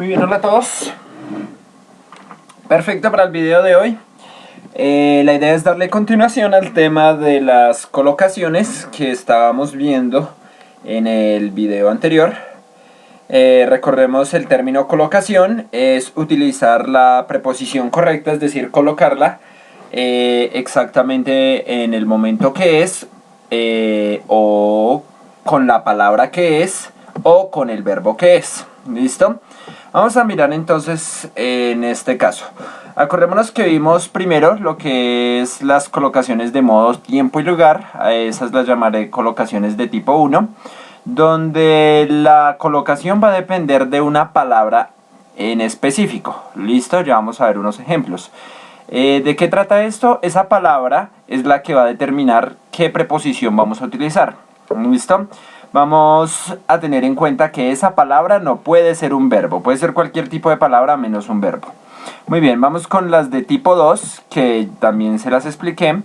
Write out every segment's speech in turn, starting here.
Muy bien, hola a todos. Perfecto para el video de hoy. La idea es darle continuación al tema de las colocaciones que estábamos viendo en el video anterior. Recordemos el término colocación es utilizar la preposición correcta, es decir, colocarla exactamente en el momento que es, o con la palabra que es, o con el verbo que es. ¿Listo? Vamos a mirar entonces en este caso. Acordémonos que vimos primero lo que es las colocaciones de modo, tiempo y lugar. A esas las llamaré colocaciones de tipo 1, donde la colocación va a depender de una palabra en específico. ¿Listo? Ya vamos a ver unos ejemplos. ¿De qué trata esto? Esa palabra es la que va a determinar qué preposición vamos a utilizar. ¿Listo? Vamos a tener en cuenta que esa palabra no puede ser un verbo. Puede ser cualquier tipo de palabra menos un verbo. Muy bien, vamos con las de tipo 2, que también se las expliqué.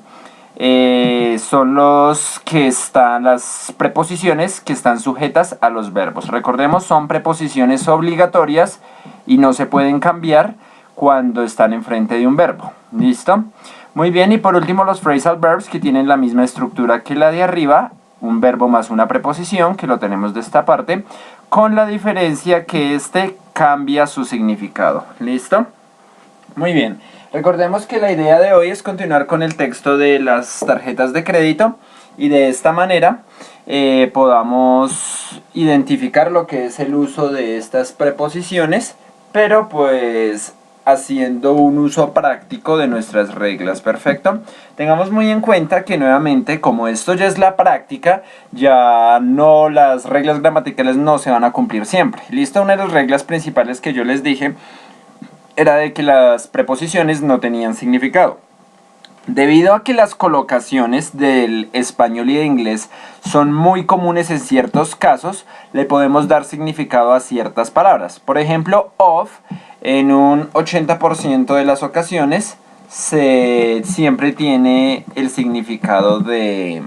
Son los que están, las preposiciones que están sujetas a los verbos. Recordemos, son preposiciones obligatorias y no se pueden cambiar cuando están enfrente de un verbo. ¿Listo? Muy bien, y por último los phrasal verbs, que tienen la misma estructura que la de arriba. Un verbo más una preposición, que lo tenemos de esta parte, con la diferencia que este cambia su significado. ¿Listo? Muy bien. Recordemos que la idea de hoy es continuar con el texto de las tarjetas de crédito y de esta manera podamos identificar lo que es el uso de estas preposiciones, pero pues haciendo un uso práctico de nuestras reglas. Perfecto. Tengamos muy en cuenta que nuevamente, como esto ya es la práctica, ya no, las reglas gramaticales no se van a cumplir siempre. ¿Listo? Una de las reglas principales que yo les dije era de que las preposiciones no tenían significado. Debido a que las colocaciones del español y de inglés son muy comunes en ciertos casos, le podemos dar significado a ciertas palabras. Por ejemplo, of, en un 80% de las ocasiones, siempre tiene el significado de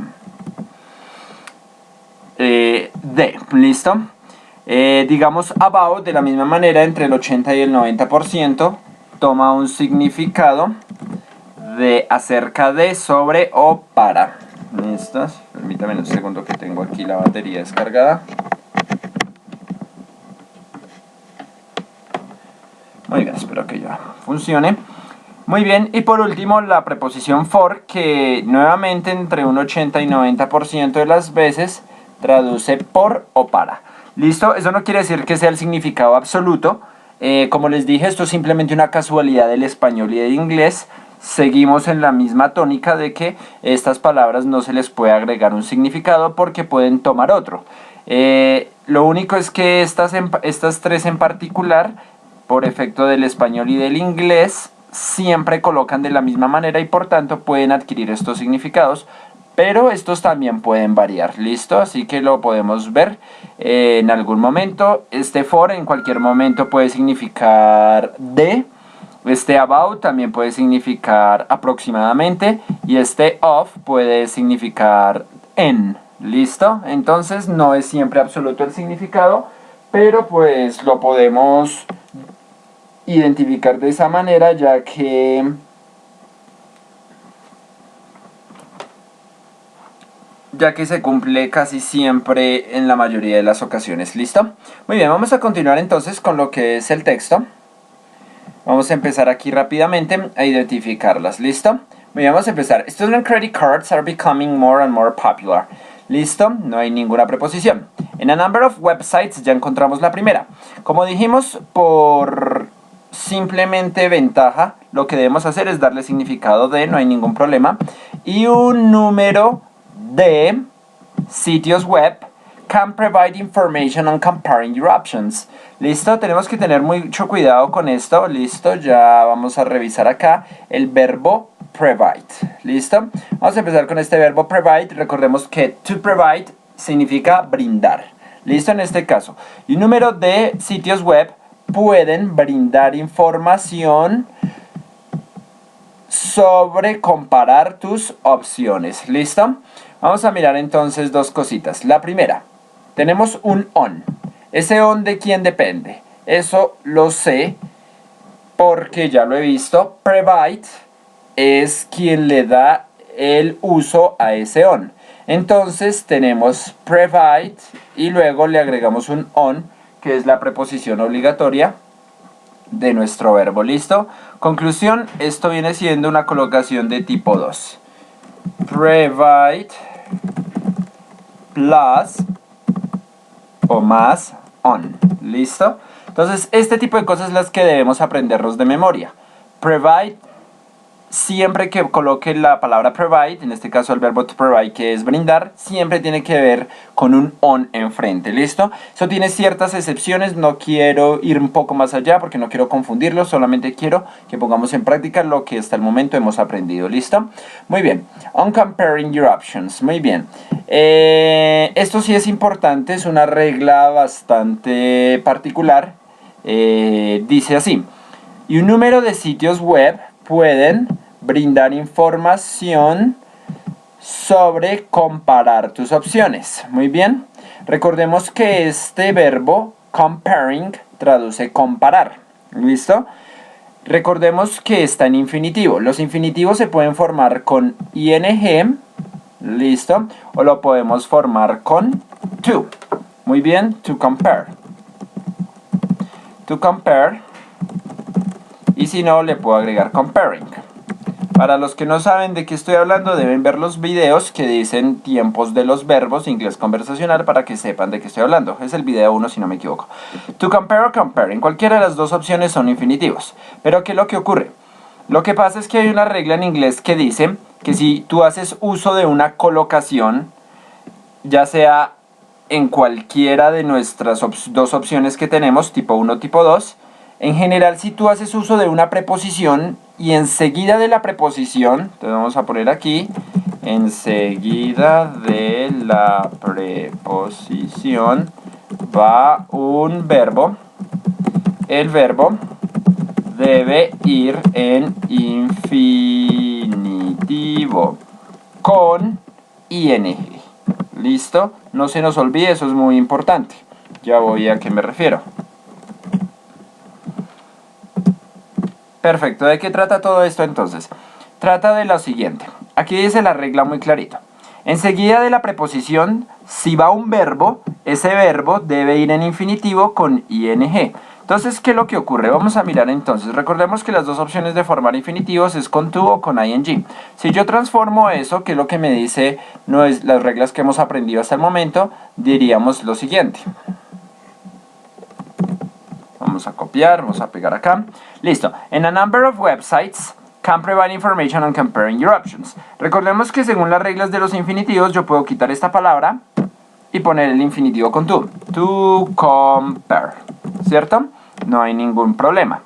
¿listo? Digamos about, de la misma manera, entre el 80 y el 90% toma un significado de acerca de, sobre o para. ¿Listo? Permítame un segundo que tengo aquí la batería descargada. Muy bien, espero que ya funcione. Muy bien, y por último la preposición for, que nuevamente entre un 80 y 90% de las veces traduce por o para. ¿Listo? Eso no quiere decir que sea el significado absoluto. Como les dije, esto es simplemente una casualidad del español y del inglés. Seguimos en la misma tónica de que estas palabras no se les puede agregar un significado porque pueden tomar otro. Lo único es que estas tres en particular, por efecto del español y del inglés, siempre colocan de la misma manera y por tanto pueden adquirir estos significados, pero estos también pueden variar. ¿Listo? Así que lo podemos ver en algún momento. Este for en cualquier momento puede significar de. Este about también puede significar aproximadamente, y este of puede significar en. ¿Listo? Entonces no es siempre absoluto el significado, pero pues lo podemos identificar de esa manera, ya que se cumple casi siempre en la mayoría de las ocasiones. ¿Listo? Muy bien, vamos a continuar entonces con lo que es el texto. Vamos a empezar aquí rápidamente a identificarlas. ¿Listo? Muy bien, vamos a empezar. Student credit cards are becoming more and more popular. ¿Listo? No hay ninguna preposición. En a number of websites ya encontramos la primera. Como dijimos, por simplemente ventaja, lo que debemos hacer es darle significado de, no hay ningún problema, y un número de sitios web can provide information on comparing your options. ¿Listo? Tenemos que tener mucho cuidado con esto. ¿Listo? Ya vamos a revisar acá el verbo provide. ¿Listo? Vamos a empezar con este verbo provide. Recordemos que to provide significa brindar. ¿Listo? En este caso. Y un número de sitios web pueden brindar información sobre comparar tus opciones. ¿Listo? Vamos a mirar entonces dos cositas. La primera, tenemos un on. ¿Ese on de quién depende? Eso lo sé porque ya lo he visto. Provide es quien le da el uso a ese on. Entonces tenemos provide y luego le agregamos un on, que es la preposición obligatoria de nuestro verbo. ¿Listo? Conclusión, esto viene siendo una colocación de tipo 2. Provide plus o más on. ¿Listo? Entonces, este tipo de cosas las que debemos aprendernos de memoria. Provide, siempre que coloque la palabra provide, en este caso el verbo to provide, que es brindar, siempre tiene que ver con un on enfrente. ¿Listo? Eso tiene ciertas excepciones, no quiero ir un poco más allá porque no quiero confundirlo, solamente quiero que pongamos en práctica lo que hasta el momento hemos aprendido. ¿Listo? Muy bien. On comparing your options. Muy bien. Esto sí es importante, es una regla bastante particular. Dice así: y un número de sitios web pueden brindar información sobre comparar tus opciones. Muy bien. Recordemos que este verbo comparing traduce comparar. ¿Listo? Recordemos que está en infinitivo. Los infinitivos se pueden formar con ing. ¿Listo? O lo podemos formar con to. Muy bien. To compare. To compare. Y si no, le puedo agregar comparing. Para los que no saben de qué estoy hablando, deben ver los videos que dicen tiempos de los verbos, inglés conversacional, para que sepan de qué estoy hablando. Es el video 1 si no me equivoco. To compare o compare, en cualquiera de las dos opciones son infinitivos. Pero ¿qué es lo que ocurre? Lo que pasa es que hay una regla en inglés que dice que si tú haces uso de una colocación, ya sea en cualquiera de nuestras dos opciones que tenemos, tipo 1, tipo 2, en general, si tú haces uso de una preposición y enseguida de la preposición, te vamos a poner aquí, enseguida de la preposición va un verbo, el verbo debe ir en infinitivo con ing. ¿Listo? No se nos olvide, eso es muy importante. Ya voy a qué me refiero. Perfecto, ¿de qué trata todo esto entonces? Trata de lo siguiente. Aquí dice la regla muy clarito. Enseguida de la preposición, si va un verbo, ese verbo debe ir en infinitivo con ing. Entonces, ¿qué es lo que ocurre? Vamos a mirar entonces. Recordemos que las dos opciones de formar infinitivos es con to o con ing. Si yo transformo eso, que es lo que me dice no es las reglas que hemos aprendido hasta el momento, diríamos lo siguiente. Vamos a copiar, vamos a pegar acá. Listo. En a number of websites can provide information on comparing your options. Recordemos que según las reglas de los infinitivos, yo puedo quitar esta palabra y poner el infinitivo con to. To compare. ¿Cierto? No hay ningún problema.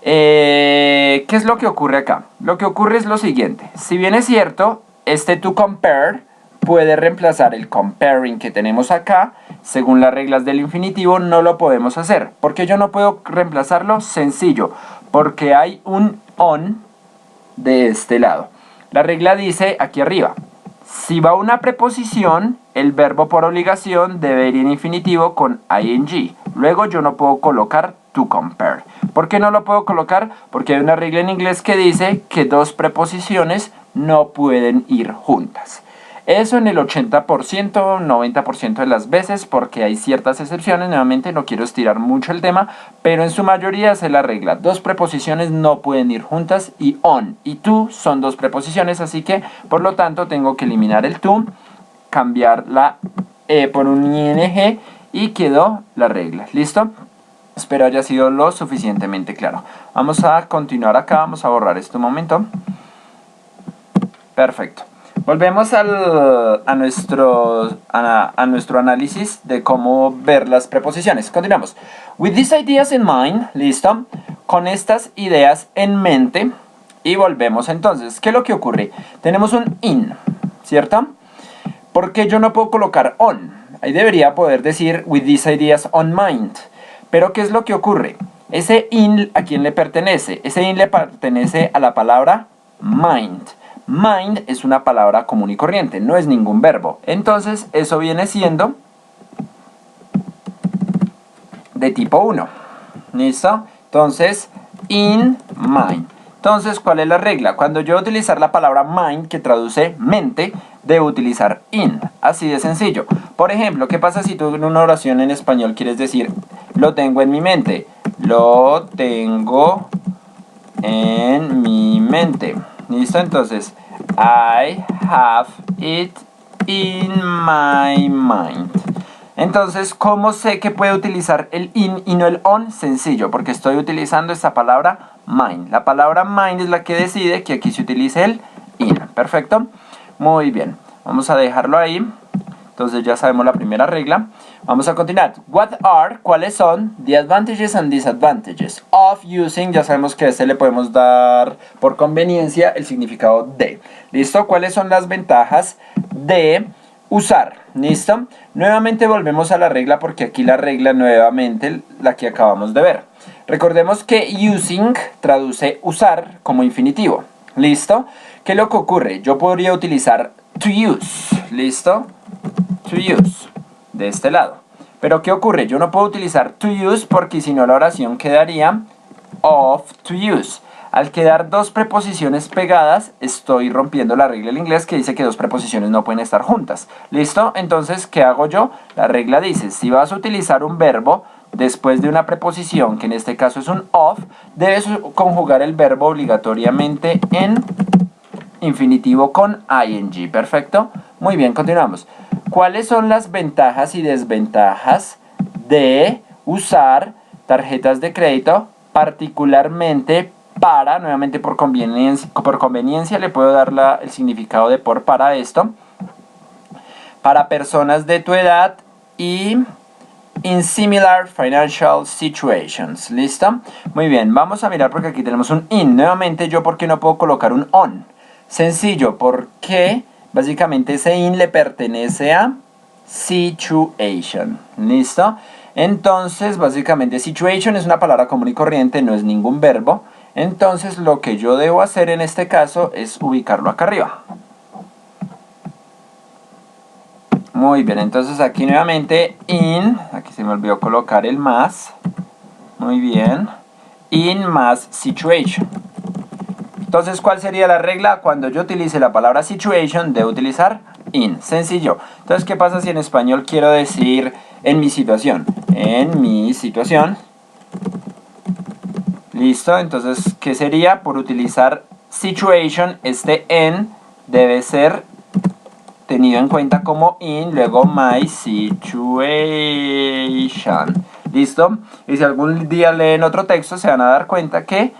¿Qué es lo que ocurre acá? Lo que ocurre es lo siguiente. Si bien es cierto, este to compare puede reemplazar el comparing que tenemos acá, según las reglas del infinitivo no lo podemos hacer. ¿Por qué yo no puedo reemplazarlo? Sencillo, porque hay un on de este lado. La regla dice aquí arriba, si va una preposición, el verbo por obligación debe ir en infinitivo con ing. Luego yo no puedo colocar to compare. ¿Por qué no lo puedo colocar? Porque hay una regla en inglés que dice que dos preposiciones no pueden ir juntas. Eso en el 80%, 90% de las veces, porque hay ciertas excepciones. Nuevamente no quiero estirar mucho el tema, pero en su mayoría es la regla. Dos preposiciones no pueden ir juntas y on y to son dos preposiciones, así que por lo tanto tengo que eliminar el to, cambiar la por un ing y quedó la regla. ¿Listo? Espero haya sido lo suficientemente claro. Vamos a continuar acá, vamos a borrar este momento. Perfecto. Volvemos a nuestro análisis de cómo ver las preposiciones. Continuamos. With these ideas in mind, listo, con estas ideas en mente, y volvemos entonces. ¿Qué es lo que ocurre? Tenemos un in, ¿cierto? ¿Por qué yo no puedo colocar on? Ahí debería poder decir with these ideas on mind. Pero ¿qué es lo que ocurre? Ese in, ¿a quién le pertenece? Ese in le pertenece a la palabra mind. Mind es una palabra común y corriente, no es ningún verbo. Entonces, eso viene siendo de tipo 1. ¿Listo? Entonces, in mind. Entonces, ¿cuál es la regla? Cuando yo voy a utilizar la palabra mind, que traduce mente, debo utilizar in. Así de sencillo. Por ejemplo, ¿qué pasa si tú en una oración en español quieres decir lo tengo en mi mente? Lo tengo en mi mente. ¿Listo? Entonces, I have it in my mind. Entonces, ¿cómo sé que puedo utilizar el in y no el on? Sencillo, porque estoy utilizando esta palabra mind. La palabra mind es la que decide que aquí se utilice el in. ¿Perfecto? Muy bien. Vamos a dejarlo ahí. Entonces ya sabemos la primera regla. Vamos a continuar. What are, ¿cuáles son the advantages and disadvantages of using? Ya sabemos que a este le podemos dar por conveniencia el significado de. ¿Listo? ¿Cuáles son las ventajas de usar? ¿Listo? Nuevamente volvemos a la regla porque aquí la regla nuevamente la que acabamos de ver. Recordemos que using traduce usar como infinitivo. ¿Listo? ¿Qué es lo que ocurre? Yo podría utilizar to use. ¿Listo? To use. De este lado. Pero ¿qué ocurre? Yo no puedo utilizar to use porque si no la oración quedaría of to use. Al quedar dos preposiciones pegadas, estoy rompiendo la regla del inglés que dice que dos preposiciones no pueden estar juntas. ¿Listo? Entonces, ¿qué hago yo? La regla dice, si vas a utilizar un verbo después de una preposición, que en este caso es un of, debes conjugar el verbo obligatoriamente en infinitivo con ing. ¿Perfecto? Muy bien, continuamos. ¿Cuáles son las ventajas y desventajas de usar tarjetas de crédito, particularmente para, nuevamente por conveniencia le puedo dar el significado de por para esto, para personas de tu edad y in similar financial situations? ¿Listo? Muy bien, vamos a mirar porque aquí tenemos un in. Nuevamente, ¿yo por qué no puedo colocar un on? Sencillo, porque básicamente ese in le pertenece a situation. ¿Listo? Entonces, básicamente situation es una palabra común y corriente, no es ningún verbo. Entonces, lo que yo debo hacer en este caso es ubicarlo acá arriba. Muy bien, entonces aquí nuevamente in, aquí se me olvidó colocar el más. Muy bien. In más situation. Entonces, ¿cuál sería la regla? Cuando yo utilice la palabra situation, debo utilizar in. Sencillo. Entonces, ¿qué pasa si en español quiero decir en mi situación? En mi situación. Listo. Entonces, ¿qué sería? Por utilizar situation, este en debe ser tenido en cuenta como in, luego my situation. ¿Listo? Y si algún día leen otro texto, se van a dar cuenta que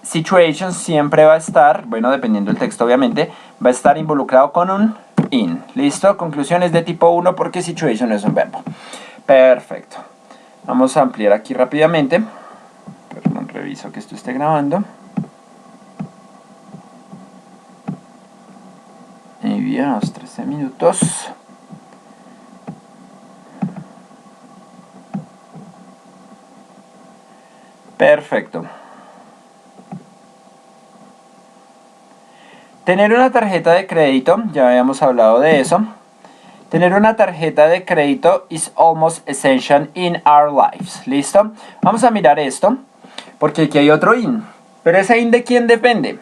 situation siempre va a estar, bueno, dependiendo del texto obviamente, va a estar involucrado con un in. ¿Listo? Conclusiones de tipo 1 porque situation es un verbo. Perfecto. Vamos a ampliar aquí rápidamente. Perdón, reviso que esto esté grabando. Y bien, los 13 minutos. Perfecto. Tener una tarjeta de crédito, ya habíamos hablado de eso. Tener una tarjeta de crédito is almost essential in our lives. ¿Listo? Vamos a mirar esto, porque aquí hay otro in. Pero ese in ¿de quién depende?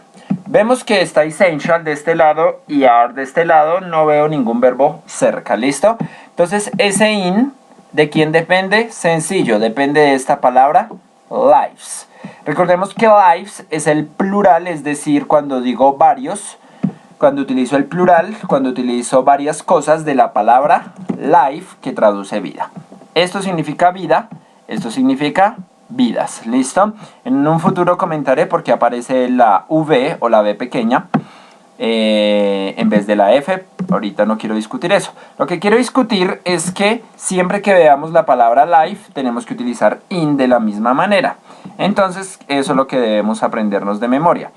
Vemos que está essential de este lado y are de este lado. No veo ningún verbo cerca. ¿Listo? Entonces, ese in, ¿de quién depende? Sencillo, depende de esta palabra, lives. Recordemos que lives es el plural, es decir, cuando digo varios, cuando utilizo el plural, cuando utilizo varias cosas de la palabra life, que traduce vida. Esto significa vida, esto significa vidas. ¿Listo? En un futuro comentaré por qué aparece la V o la V pequeña en vez de la F. Ahorita no quiero discutir eso. Lo que quiero discutir es que siempre que veamos la palabra life tenemos que utilizar in de la misma manera. Entonces eso es lo que debemos aprendernos de memoria.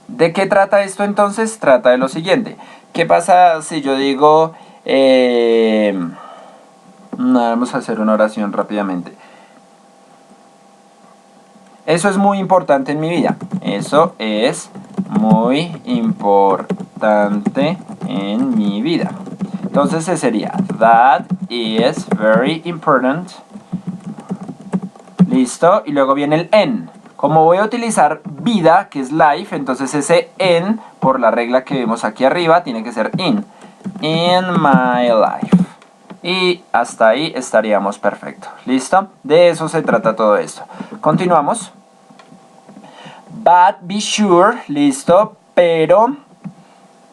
¿De qué trata esto entonces? Trata de lo siguiente. ¿Qué pasa si yo digo... vamos a hacer una oración rápidamente. Eso es muy importante en mi vida. Eso es muy importante en mi vida. Entonces sería that is very important ¿Listo? Y luego viene el en. Como voy a utilizar vida, que es life, entonces ese en, por la regla que vemos aquí arriba, tiene que ser in. In my life. Y hasta ahí estaríamos perfecto. ¿Listo? De eso se trata todo esto. Continuamos. But be sure, listo, pero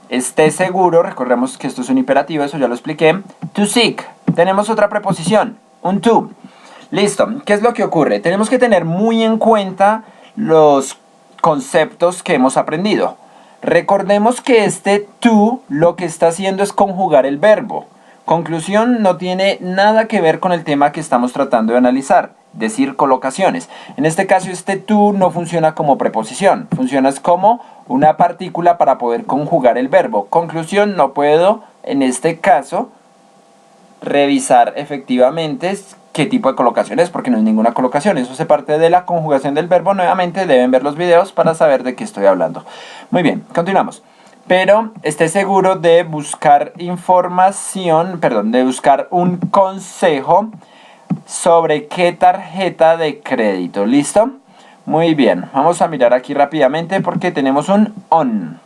esté seguro, recordemos que esto es un imperativo, eso ya lo expliqué. To seek, tenemos otra preposición, un to. Listo, ¿qué es lo que ocurre? Tenemos que tener muy en cuenta los conceptos que hemos aprendido. Recordemos que este to lo que está haciendo es conjugar el verbo. Conclusión, no tiene nada que ver con el tema que estamos tratando de analizar, decir colocaciones. En este caso, este to no funciona como preposición, funciona como una partícula para poder conjugar el verbo. Conclusión, no puedo, en este caso, revisar efectivamente qué tipo de colocación es, porque no es ninguna colocación. Eso hace parte de la conjugación del verbo. Nuevamente deben ver los videos para saber de qué estoy hablando. Muy bien, continuamos. Pero esté seguro de buscar información, de buscar un consejo sobre qué tarjeta de crédito. ¿Listo? Muy bien, vamos a mirar aquí rápidamente porque tenemos un on.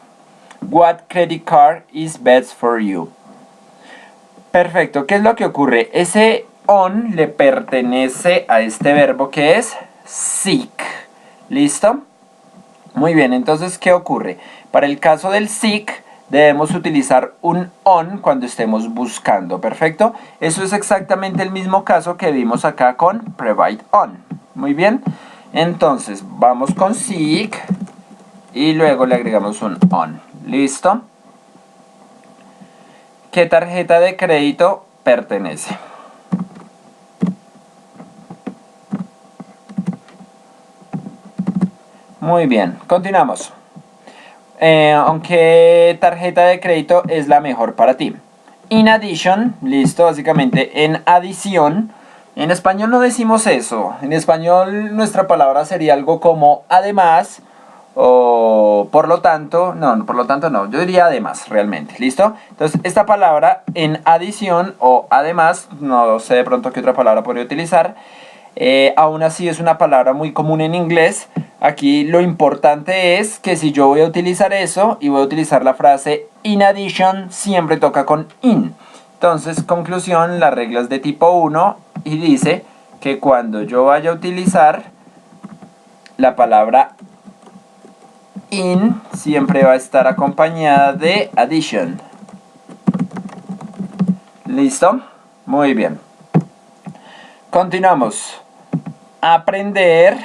What credit card is best for you? Perfecto, ¿qué es lo que ocurre? Ese on le pertenece a este verbo que es seek. ¿Listo? Muy bien, entonces, ¿qué ocurre? Para el caso del seek, debemos utilizar un on cuando estemos buscando, ¿perfecto? Eso es exactamente el mismo caso que vimos acá con provide on. Muy bien, entonces, vamos con seek y luego le agregamos un on. ¿Listo? ¿Qué tarjeta de crédito pertenece? Muy bien, continuamos. Aunque tarjeta de crédito es la mejor para ti. In addition, listo, básicamente en adición. En español no decimos eso. En español nuestra palabra sería algo como además o por lo tanto. No, por lo tanto no. Yo diría además realmente. ¿Listo? Entonces esta palabra en adición o además, no sé de pronto qué otra palabra podría utilizar. Aún así es una palabra muy común en inglés. Aquí lo importante es que si yo voy a utilizar eso y voy a utilizar la frase in addition, siempre toca con in. Entonces, conclusión, la regla es de tipo 1 y dice que cuando yo vaya a utilizar la palabra in, siempre va a estar acompañada de addition. ¿Listo? Muy bien. Continuamos. Aprender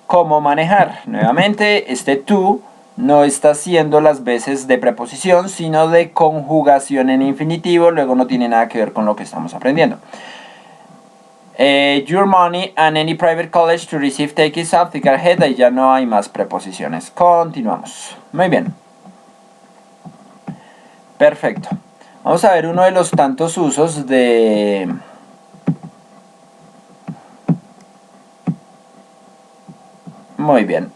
cómo manejar. Nuevamente, este to no está haciendo las veces de preposición, sino de conjugación en infinitivo. Luego no tiene nada que ver con lo que estamos aprendiendo. Your money and any private college to receive tickets off the tarjeta. Y ya no hay más preposiciones. Continuamos. Muy bien. Perfecto. Vamos a ver uno de los tantos usos de... Muy bien.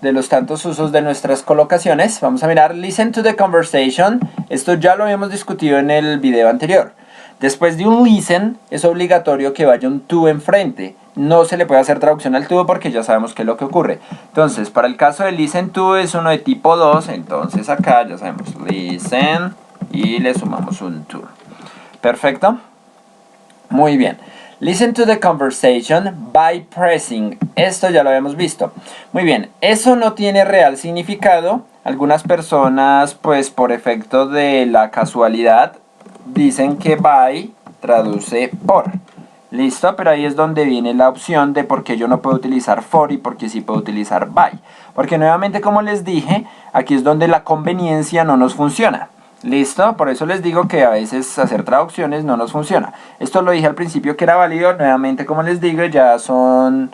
De los tantos usos de nuestras colocaciones, vamos a mirar listen to the conversation. Esto ya lo habíamos discutido en el video anterior. Después de un listen, es obligatorio que vaya un to enfrente. No se le puede hacer traducción al to porque ya sabemos qué es lo que ocurre. Entonces, para el caso de listen to es uno de tipo 2. Entonces acá ya sabemos listen y le sumamos un to. Perfecto. Muy bien. Listen to the conversation by pressing. Esto ya lo habíamos visto. Muy bien, eso no tiene real significado. Algunas personas, pues por efecto de la casualidad, dicen que by traduce por. Listo, pero ahí es donde viene la opción de por qué yo no puedo utilizar for y por qué sí puedo utilizar by. Porque nuevamente, como les dije, aquí es donde la conveniencia no nos funciona. Listo, por eso les digo que a veces hacer traducciones no nos funciona. Esto lo dije al principio que era válido, nuevamente como les digo ya son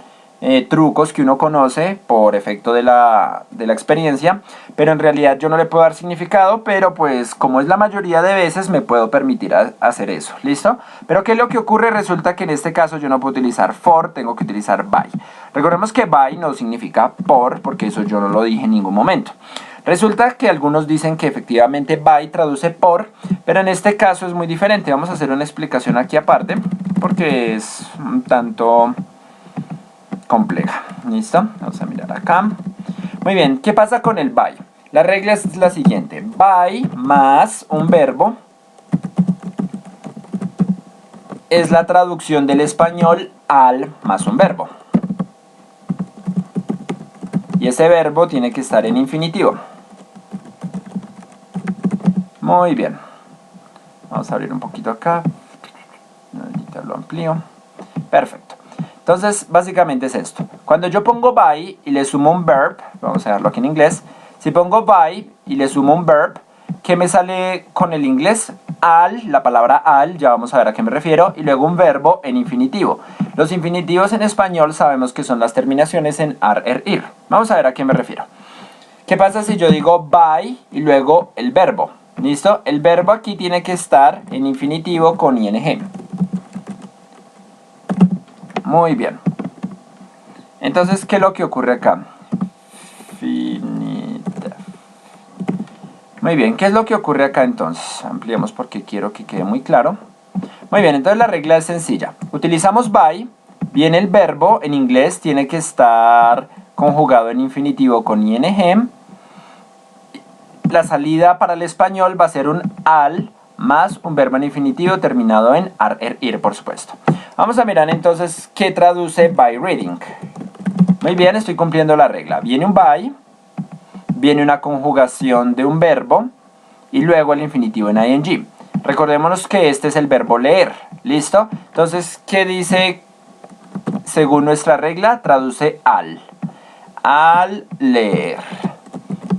trucos que uno conoce por efecto de la experiencia, pero en realidad yo no le puedo dar significado, pero pues como es la mayoría de veces me puedo permitir hacer eso, ¿listo? Pero ¿qué es lo que ocurre? Resulta que en este caso yo no puedo utilizar for, tengo que utilizar by. Recordemos que by no significa por, porque eso yo no lo dije en ningún momento. Resulta que algunos dicen que efectivamente by traduce por, pero en este caso es muy diferente. Vamos a hacer una explicación aquí aparte, porque es un tanto compleja. ¿Listo? Vamos a mirar acá. Muy bien, ¿qué pasa con el by? La regla es la siguiente. By más un verbo es la traducción del español al más un verbo. Y ese verbo tiene que estar en infinitivo. Muy bien. Vamos a abrir un poquito acá. Ahorita lo amplío. Perfecto. Entonces, básicamente es esto. Cuando yo pongo by y le sumo un verb, vamos a dejarlo aquí en inglés. Si pongo by y le sumo un verb, ¿qué me sale con el inglés? Al, la palabra al, ya vamos a ver a qué me refiero, y luego un verbo en infinitivo. Los infinitivos en español sabemos que son las terminaciones en ar, er, ir. Vamos a ver a qué me refiero. ¿Qué pasa si yo digo by y luego el verbo? ¿Listo? El verbo aquí tiene que estar en infinitivo con ing. Muy bien. Entonces, ¿qué es lo que ocurre acá? Finita. Muy bien, ¿qué es lo que ocurre acá entonces? Ampliemos porque quiero que quede muy claro. Muy bien, entonces la regla es sencilla. Utilizamos by, viene el verbo, en inglés tiene que estar conjugado en infinitivo con ing. La salida para el español va a ser un al más un verbo en infinitivo terminado en ar, er, ir, por supuesto. Vamos a mirar entonces qué traduce by reading. Muy bien, estoy cumpliendo la regla. Viene un by, viene una conjugación de un verbo y luego el infinitivo en ing. Recordémonos que este es el verbo leer. ¿Listo? Entonces, ¿qué dice según nuestra regla? Traduce al. Al leer.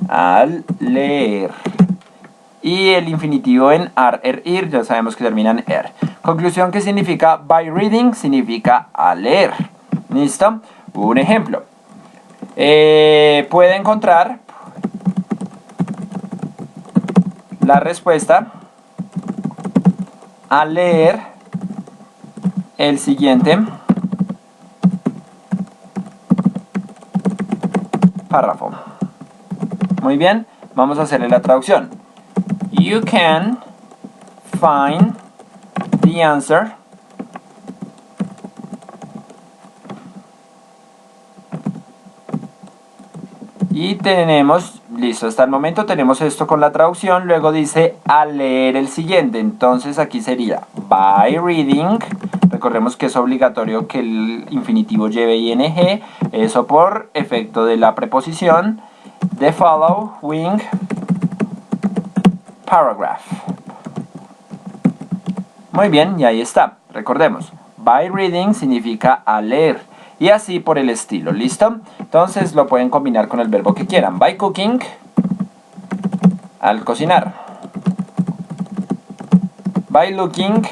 Al leer. Y el infinitivo en ar, er, ir, ya sabemos que termina en er. Conclusión, ¿qué significa by reading? Significa a leer. ¿Listo? Un ejemplo. Puede encontrar la respuesta al leer el siguiente párrafo. Muy bien, vamos a hacerle la traducción. You can find the answer y tenemos, listo, hasta el momento tenemos esto con la traducción, luego dice a leer el siguiente, entonces aquí sería by reading, recordemos que es obligatorio que el infinitivo lleve ing, eso por efecto de la preposición, the following paragraph. Muy bien, y ahí está, recordemos, by reading significa a leer. Y así por el estilo, ¿listo? Entonces lo pueden combinar con el verbo que quieran. By cooking, al cocinar. By looking,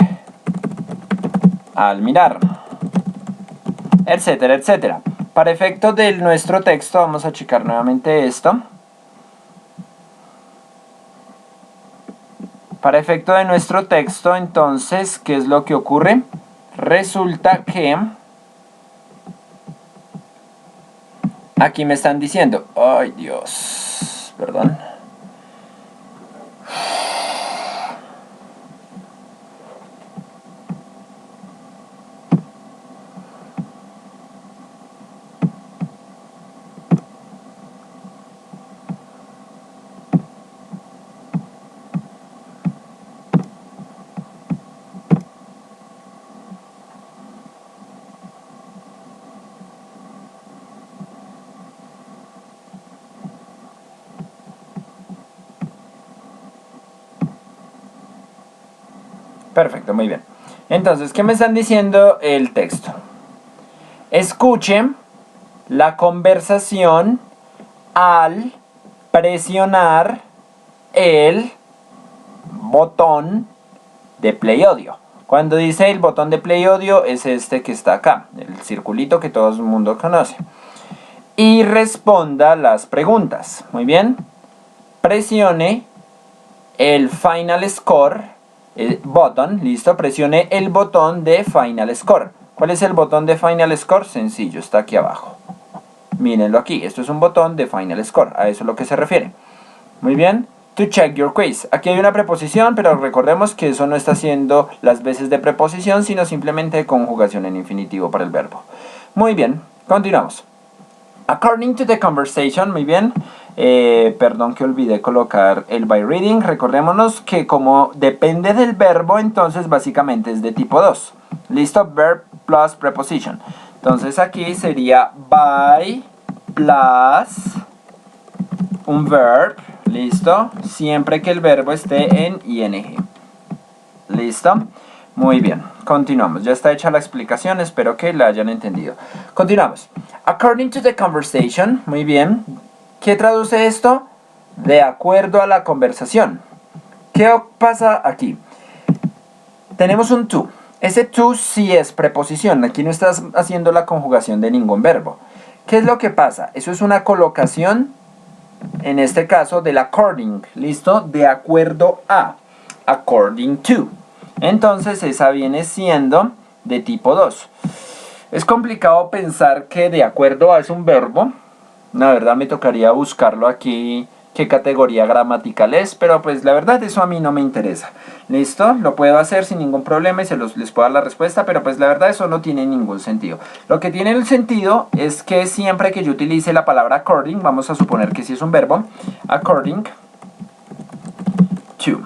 al mirar. Etcétera, etcétera. Para efecto de nuestro texto, vamos a checar nuevamente esto. Para efecto de nuestro texto, entonces, ¿qué es lo que ocurre? Resulta que aquí me están diciendo, ay Dios, perdón. Perfecto, muy bien. Entonces, ¿qué me están diciendo el texto? Escuche la conversación al presionar el botón de play audio. Cuando dice el botón de play audio es este que está acá, el circulito que todo el mundo conoce. Y responda las preguntas. Muy bien. Presione el final score. El botón, listo, presione el botón de Final Score. ¿Cuál es el botón de Final Score? Sencillo, está aquí abajo. Mírenlo aquí, esto es un botón de Final Score, a eso es lo que se refiere. Muy bien, to check your quiz. Aquí hay una preposición, pero recordemos que eso no está haciendo las veces de preposición, sino simplemente de conjugación en infinitivo para el verbo. Muy bien, Continuamos. According to the conversation, muy bien. Perdón que olvidé colocar el by reading. Recordémonos que como depende del verbo, entonces básicamente es de tipo 2. ¿Listo? Verb plus preposition. Entonces aquí sería by plus un verb. ¿Listo? Siempre que el verbo esté en ing. ¿Listo? Muy bien, continuamos. Ya está hecha la explicación, espero que la hayan entendido. Continuamos. According to the conversation, muy bien. ¿Qué traduce esto? De acuerdo a la conversación. ¿Qué pasa aquí? Tenemos un to. Ese to sí es preposición. Aquí no estás haciendo la conjugación de ningún verbo. ¿Qué es lo que pasa? Eso es una colocación, en este caso, del according. ¿Listo? De acuerdo a. According to. Entonces esa viene siendo de tipo 2. Es complicado pensar que de acuerdo a es un verbo. La verdad me tocaría buscarlo aquí, qué categoría gramatical es, pero pues la verdad eso a mí no me interesa. ¿Listo? Lo puedo hacer sin ningún problema y les puedo dar la respuesta, pero pues la verdad eso no tiene ningún sentido. Lo que tiene el sentido es que siempre que yo utilice la palabra according, vamos a suponer que si es un verbo, according to,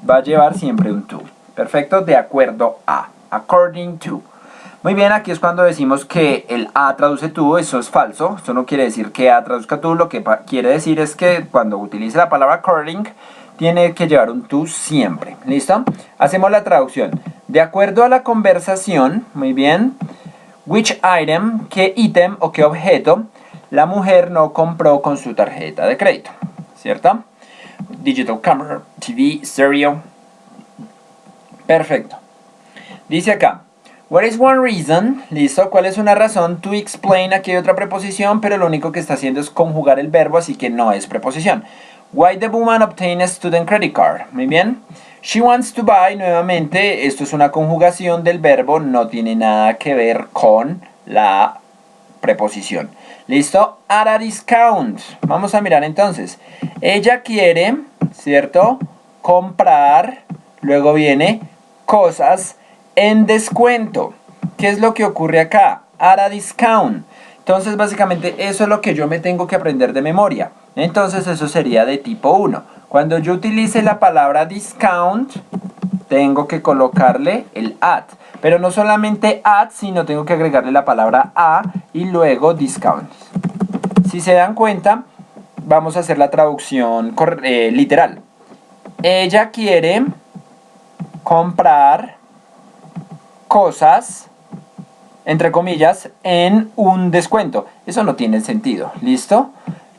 va a llevar siempre un to. Perfecto, de acuerdo a, according to. Muy bien, aquí es cuando decimos que el a traduce to, eso es falso. Eso no quiere decir que a traduzca to, lo que quiere decir es que cuando utilice la palabra according, tiene que llevar un to siempre. ¿Listo? Hacemos la traducción. De acuerdo a la conversación, muy bien, which item, qué ítem o qué objeto la mujer no compró con su tarjeta de crédito. ¿Cierto? Digital camera, TV, stereo. Perfecto. Dice acá, what is one reason? Listo, ¿cuál es una razón? To explain, aquí hay otra preposición, pero lo único que está haciendo es conjugar el verbo, así que no es preposición. Why the woman obtained a student credit card? Muy bien. She wants to buy, nuevamente, esto es una conjugación del verbo, no tiene nada que ver con la preposición. ¿Listo? At a discount. Vamos a mirar entonces. Ella quiere, ¿cierto? Comprar, luego viene cosas en descuento. ¿Qué es lo que ocurre acá? At a discount. Entonces básicamente eso es lo que yo me tengo que aprender de memoria. Entonces eso sería de tipo 1. Cuando yo utilice la palabra discount, tengo que colocarle el at. Pero no solamente at, sino tengo que agregarle la palabra a y luego discount. Si se dan cuenta, vamos a hacer la traducción literal. Ella quiere comprar cosas, entre comillas, en un descuento. Eso no tiene sentido. ¿Listo?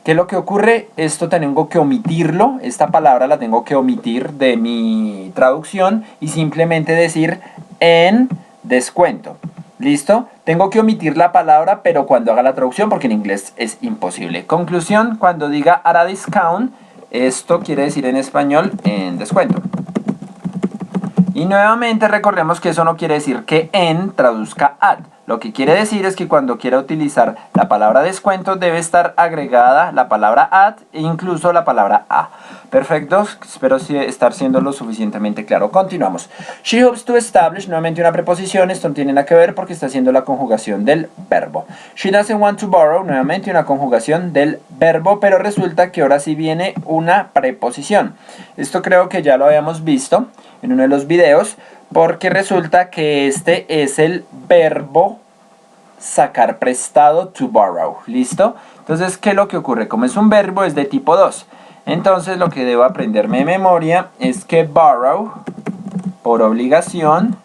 ¿Qué es lo que ocurre? Esto tengo que omitirlo. Esta palabra la tengo que omitir de mi traducción y simplemente decir en descuento. ¿Listo? Tengo que omitir la palabra, pero cuando haga la traducción, porque en inglés es imposible. Conclusión, cuando diga at a discount, esto quiere decir en español en descuento. Y nuevamente recordemos que eso no quiere decir que en traduzca at. Lo que quiere decir es que cuando quiera utilizar la palabra descuento debe estar agregada la palabra at e incluso la palabra a. Perfecto, espero estar siendo lo suficientemente claro. Continuamos. She hopes to establish, nuevamente una preposición, esto no tiene nada que ver porque está haciendo la conjugación del verbo. She doesn't want to borrow, nuevamente una conjugación del verbo, pero resulta que ahora sí viene una preposición. Esto creo que ya lo habíamos visto en uno de los videos, porque resulta que este es el verbo sacar prestado, to borrow. ¿Listo? Entonces, ¿qué es lo que ocurre? Como es un verbo, es de tipo 2. Entonces, lo que debo aprenderme de memoria es que borrow, por obligación,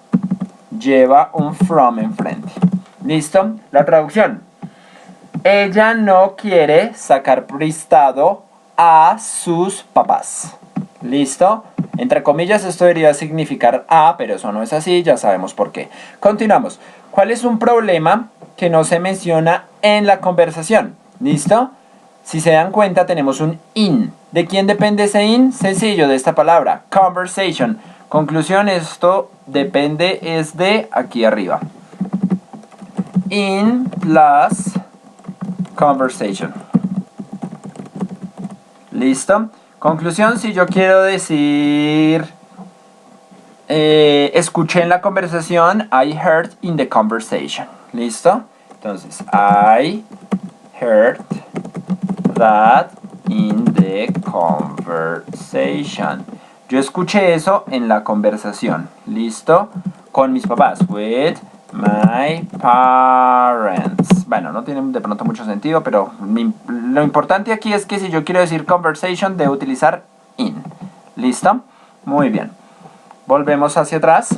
lleva un from enfrente. ¿Listo? La traducción. Ella no quiere sacar prestado a sus papás. ¿Listo? Entre comillas esto debería significar a, pero eso no es así, ya sabemos por qué. Continuamos. ¿Cuál es un problema que no se menciona en la conversación? ¿Listo? Si se dan cuenta tenemos un in. ¿De quién depende ese in? Sencillo, de esta palabra, conversation. Conclusión, esto depende es de aquí arriba. In plus conversation. ¿Listo? Conclusión, si yo quiero decir escuché en la conversación, I heard in the conversation. ¿Listo? Entonces, I heard that in the conversation. Yo escuché eso en la conversación. ¿Listo? Con mis papás. With my parents. Bueno, no tiene de pronto mucho sentido, pero lo importante aquí es que si yo quiero decir conversation, debo utilizar in. ¿Listo? Muy bien. Volvemos hacia atrás.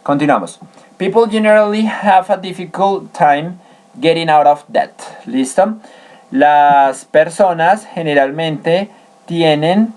Continuamos. People generally have a difficult time getting out of debt. ¿Listo? Las personas generalmente tienen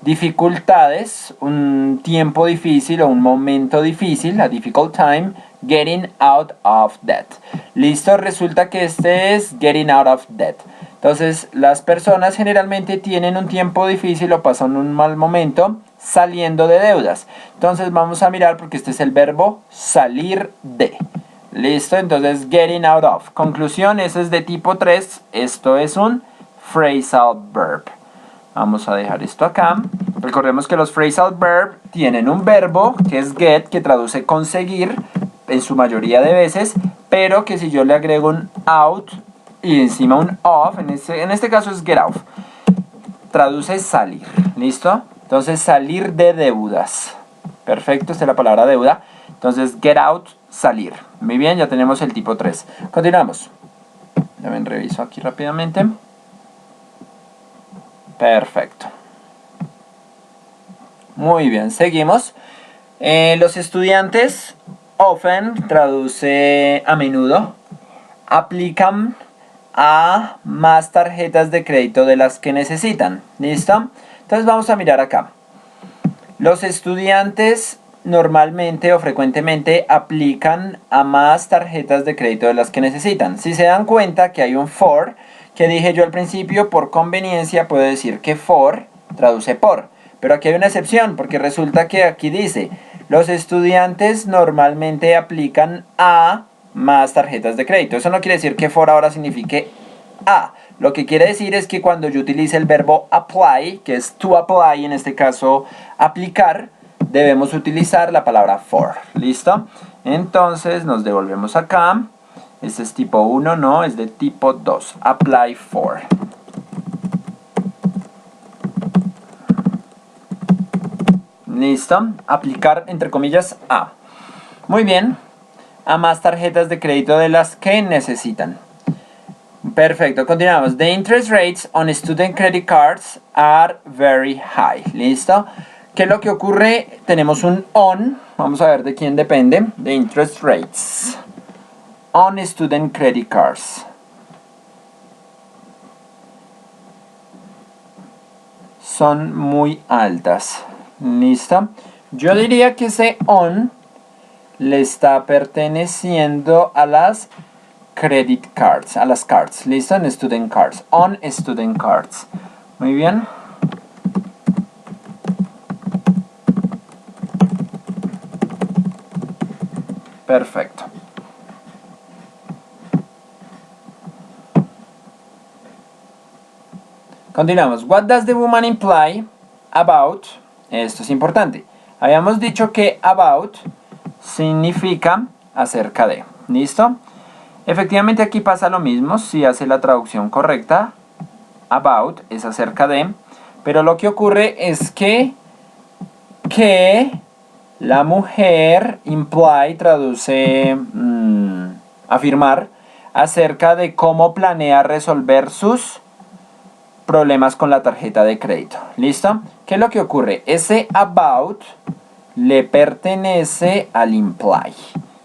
dificultades, un tiempo difícil o un momento difícil, a difficult time, getting out of debt. ¿Listo? Resulta que este es getting out of debt. Entonces, las personas generalmente tienen un tiempo difícil o pasan un mal momento saliendo de deudas. Entonces, vamos a mirar porque este es el verbo salir de. ¿Listo? Entonces, getting out of. Conclusión, ese es de tipo 3. Esto es un phrasal verb. Vamos a dejar esto acá. Recordemos que los phrasal verb tienen un verbo que es get, que traduce conseguir en su mayoría de veces, pero que si yo le agrego un out y encima un off, en este caso es get out, traduce salir. ¿Listo? Entonces, salir de deudas. Perfecto, esta es la palabra deuda. Entonces, get out, salir. Muy bien, ya tenemos el tipo 3. Continuamos. Ya ven, reviso aquí rápidamente. Perfecto. Muy bien, seguimos. Los estudiantes often, traduce a menudo, aplican a más tarjetas de crédito de las que necesitan. ¿Listo? Entonces vamos a mirar acá. Los estudiantes normalmente o frecuentemente aplican a más tarjetas de crédito de las que necesitan. Si se dan cuenta que hay un for, que dije yo al principio, por conveniencia puedo decir que for traduce por. Pero aquí hay una excepción, porque resulta que aquí dice, los estudiantes normalmente aplican a más tarjetas de crédito. Eso no quiere decir que for ahora signifique a. Lo que quiere decir es que cuando yo utilice el verbo apply, que es to apply, en este caso aplicar, debemos utilizar la palabra for. ¿Listo? Entonces nos devolvemos acá. Este es tipo 1, no, es de tipo 2. Apply for. ¿Listo? Aplicar, entre comillas, a. Muy bien. A más tarjetas de crédito de las que necesitan. Perfecto, continuamos. The interest rates on student credit cards are very high. ¿Listo? ¿Qué es lo que ocurre? Tenemos un on. Vamos a ver de quién depende. The interest rates on student credit cards. Son muy altas. ¿Listo? Yo diría que ese on le está perteneciendo a las credit cards, a las cards. ¿Listo? En student cards. On student cards. Muy bien. Perfecto. Continuamos. What does the woman imply about? Esto es importante. Habíamos dicho que about significa acerca de. ¿Listo? Efectivamente aquí pasa lo mismo. Si hace la traducción correcta, about es acerca de. Pero lo que ocurre es que la mujer imply traduce afirmar acerca de cómo planea resolver sus problemas con la tarjeta de crédito. ¿Listo? ¿Qué es lo que ocurre? Ese about le pertenece al imply.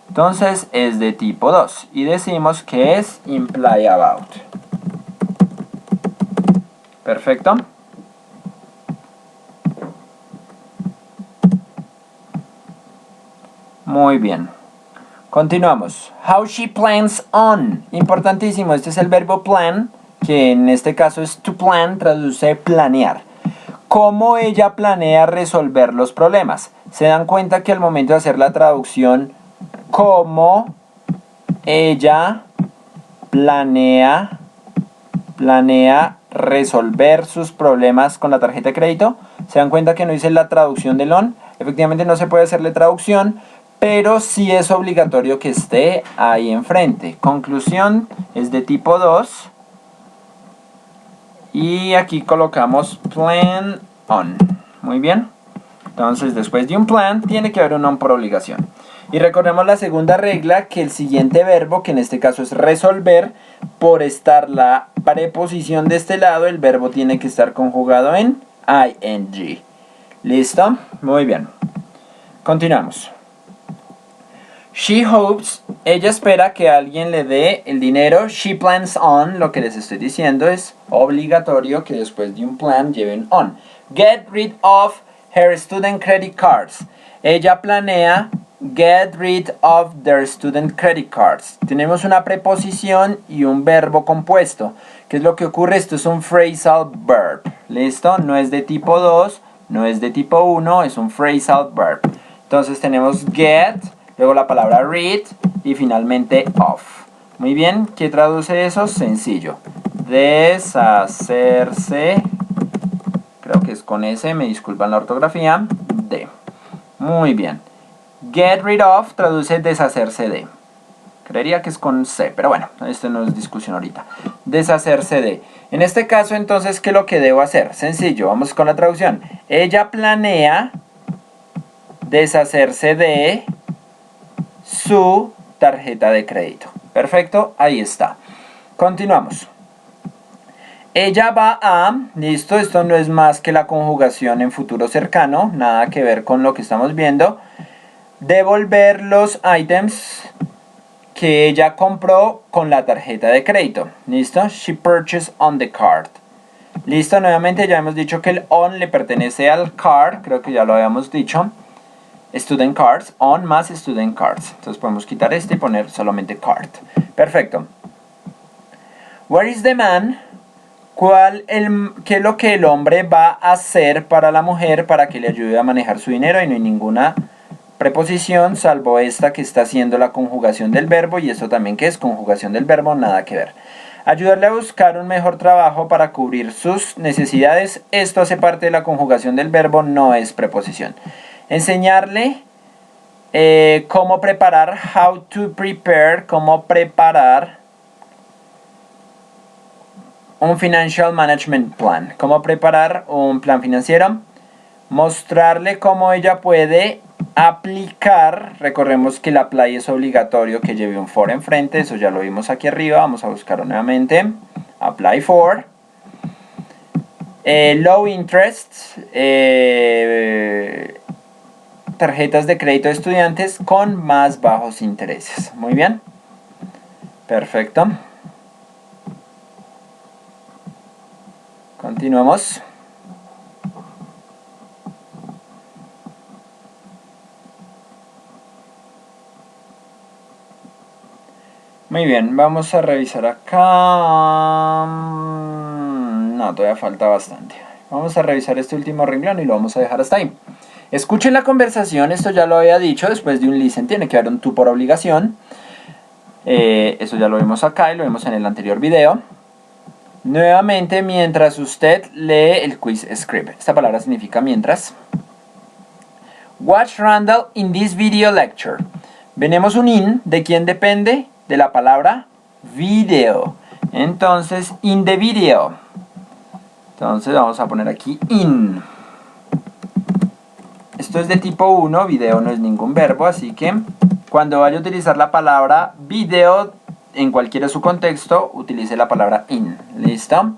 Entonces es de tipo 2 y decimos que es imply about. Perfecto. Muy bien. Continuamos. How she plans on. Importantísimo. Este es el verbo plan, que en este caso es to plan, traduce planear. ¿Cómo ella planea resolver los problemas? Se dan cuenta que al momento de hacer la traducción, cómo ella planea resolver sus problemas con la tarjeta de crédito. Se dan cuenta que no hice la traducción del on. Efectivamente no se puede hacerle traducción, pero sí es obligatorio que esté ahí enfrente. Conclusión es de tipo 2. Y aquí colocamos plan on. Muy bien. Entonces, después de un plan, tiene que haber un on por obligación. Y recordemos la segunda regla, que el siguiente verbo, que en este caso es resolver, por estar la preposición de este lado, el verbo tiene que estar conjugado en ing. ¿Listo? Muy bien. Continuamos. She hopes, ella espera que alguien le dé el dinero. She plans on, lo que les estoy diciendo es obligatorio que después de un plan lleven on. Get rid of her student credit cards. Ella planea get rid of their student credit cards. Tenemos una preposición y un verbo compuesto. ¿Qué es lo que ocurre? Esto es un phrasal verb. ¿Listo? No es de tipo 2, no es de tipo 1, es un phrasal verb. Entonces tenemos get, luego la palabra read y finalmente of. Muy bien, ¿qué traduce eso? Sencillo. Deshacerse, creo que es con S, me disculpan la ortografía, de. Muy bien. Get rid of traduce deshacerse de. Creería que es con C, pero bueno, esto no es discusión ahorita. Deshacerse de. En este caso, entonces, ¿qué es lo que debo hacer? Sencillo, vamos con la traducción. Ella planea deshacerse de su tarjeta de crédito. Perfecto, ahí está. Continuamos. Ella va a, listo, esto no es más que la conjugación en futuro cercano, nada que ver con lo que estamos viendo. Devolver los items que ella compró con la tarjeta de crédito. ¿Listo? She purchased on the card. Listo, nuevamente ya hemos dicho que el on le pertenece al card, creo que ya lo habíamos dicho. Student cards, on más student cards. Entonces podemos quitar este y poner solamente card. Perfecto. Where is the man? ¿Qué es lo que el hombre va a hacer para la mujer para que le ayude a manejar su dinero? Y no hay ninguna preposición salvo esta que está haciendo la conjugación del verbo, y eso también que es conjugación del verbo, nada que ver. Ayudarle a buscar un mejor trabajo para cubrir sus necesidades, esto hace parte de la conjugación del verbo, no es preposición. Enseñarle cómo preparar, how to prepare, cómo preparar un financial management plan, cómo preparar un plan financiero. Mostrarle cómo ella puede aplicar, recordemos que el apply es obligatorio que lleve un for enfrente, eso ya lo vimos aquí arriba, vamos a buscarlo nuevamente, apply for, low interest, tarjetas de crédito de estudiantes con más bajos intereses. Muy bien, perfecto, continuamos. Muy bien, vamos a revisar acá. No, todavía falta bastante. Vamos a revisar este último renglón y lo vamos a dejar hasta ahí. Escuchen la conversación, esto ya lo había dicho, después de un listen tiene que haber un to por obligación. Eso ya lo vimos acá y lo vimos en el anterior video. Nuevamente, mientras usted lee el quiz script. Esta palabra significa mientras. Watch Randall in this video lecture. Venemos un in, ¿de quién depende? De la palabra video. Entonces, in the video. Entonces vamos a poner aquí in. Esto es de tipo 1, video no es ningún verbo, así que cuando vaya a utilizar la palabra video en cualquiera de su contexto, utilice la palabra in. ¿Listo?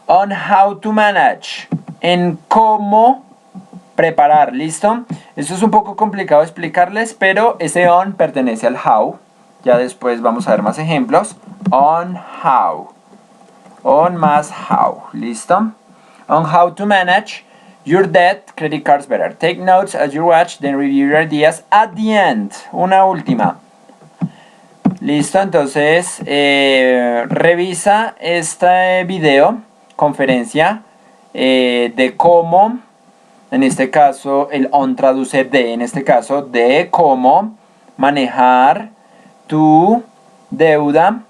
On how to manage. En cómo preparar. ¿Listo? Esto es un poco complicado explicarles, pero ese on pertenece al how. Ya después vamos a ver más ejemplos. On how. On más how. ¿Listo? On how to manage your debt, credit cards better. Take notes as you watch, then review your ideas at the end. Una última. ¿Listo? Entonces, revisa este video, conferencia, de cómo, en este caso, el on traduce de, en este caso, de cómo manejar tu deuda,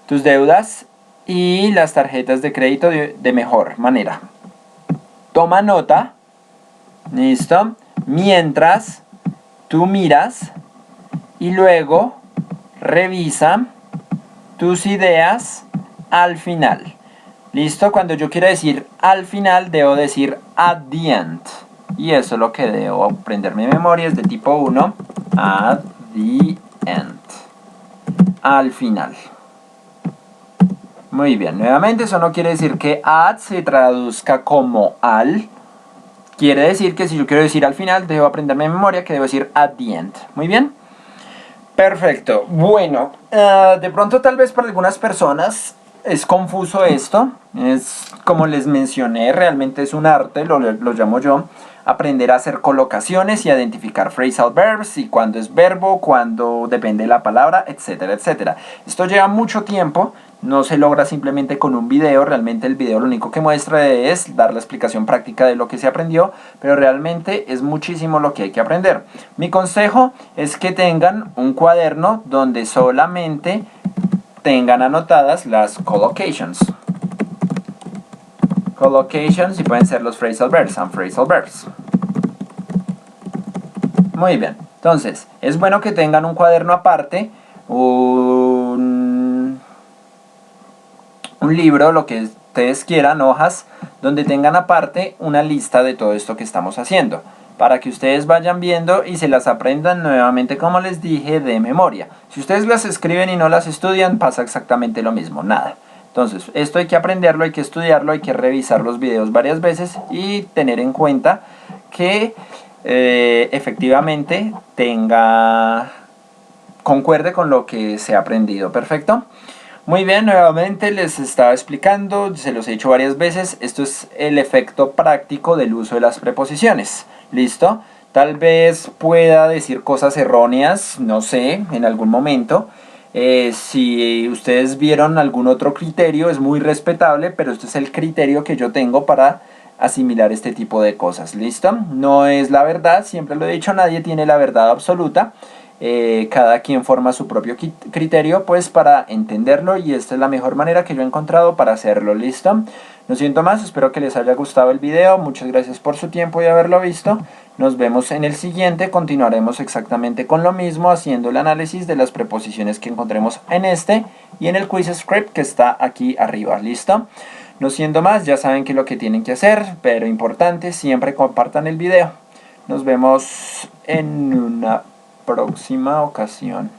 tus deudas y las tarjetas de crédito de mejor manera. Toma nota, listo, mientras tú miras y luego revisa tus ideas al final. ¿Listo? Cuando yo quiero decir al final, debo decir at the end. Y eso es lo que debo aprenderme de memoria, es de tipo 1. At the end. Al final. Muy bien, nuevamente eso no quiere decir que at se traduzca como al. Quiere decir que si yo quiero decir al final, debo aprenderme de memoria que debo decir at the end. Muy bien. Perfecto. Bueno, de pronto tal vez para algunas personas es confuso esto. Es como les mencioné, realmente es un arte, lo llamo yo. Aprender a hacer colocaciones y identificar phrasal verbs y cuándo es verbo, cuándo depende de la palabra, etcétera, etcétera. Esto lleva mucho tiempo, no se logra simplemente con un video, realmente el video lo único que muestra es dar la explicación práctica de lo que se aprendió, pero realmente es muchísimo lo que hay que aprender. Mi consejo es que tengan un cuaderno donde solamente tengan anotadas las collocations. Collocations y pueden ser los phrasal verbs and phrasal verbs. Muy bien, entonces es bueno que tengan un cuaderno aparte, un libro, lo que ustedes quieran, hojas, donde tengan aparte una lista de todo esto que estamos haciendo, para que ustedes vayan viendo y se las aprendan nuevamente, como les dije, de memoria. Si ustedes las escriben y no las estudian, pasa exactamente lo mismo, nada. Entonces, esto hay que aprenderlo, hay que estudiarlo, hay que revisar los videos varias veces y tener en cuenta que efectivamente concuerde con lo que se ha aprendido. ¿Perfecto? Muy bien, nuevamente les estaba explicando, se los he dicho varias veces, esto es el efecto práctico del uso de las preposiciones. ¿Listo? Tal vez pueda decir cosas erróneas, no sé, en algún momento. Si ustedes vieron algún otro criterio, es muy respetable, pero este es el criterio que yo tengo para asimilar este tipo de cosas. ¿Listo? No es la verdad, siempre lo he dicho, nadie tiene la verdad absoluta. Cada quien forma su propio criterio pues para entenderlo y esta es la mejor manera que yo he encontrado para hacerlo. ¿Listo? No siento más, espero que les haya gustado el video, muchas gracias por su tiempo y haberlo visto. Nos vemos en el siguiente, continuaremos exactamente con lo mismo haciendo el análisis de las preposiciones que encontremos en este y en el quiz script que está aquí arriba. ¿Listo? No siendo más, ya saben que lo que tienen que hacer, pero importante, siempre compartan el video. Nos vemos en una próxima ocasión.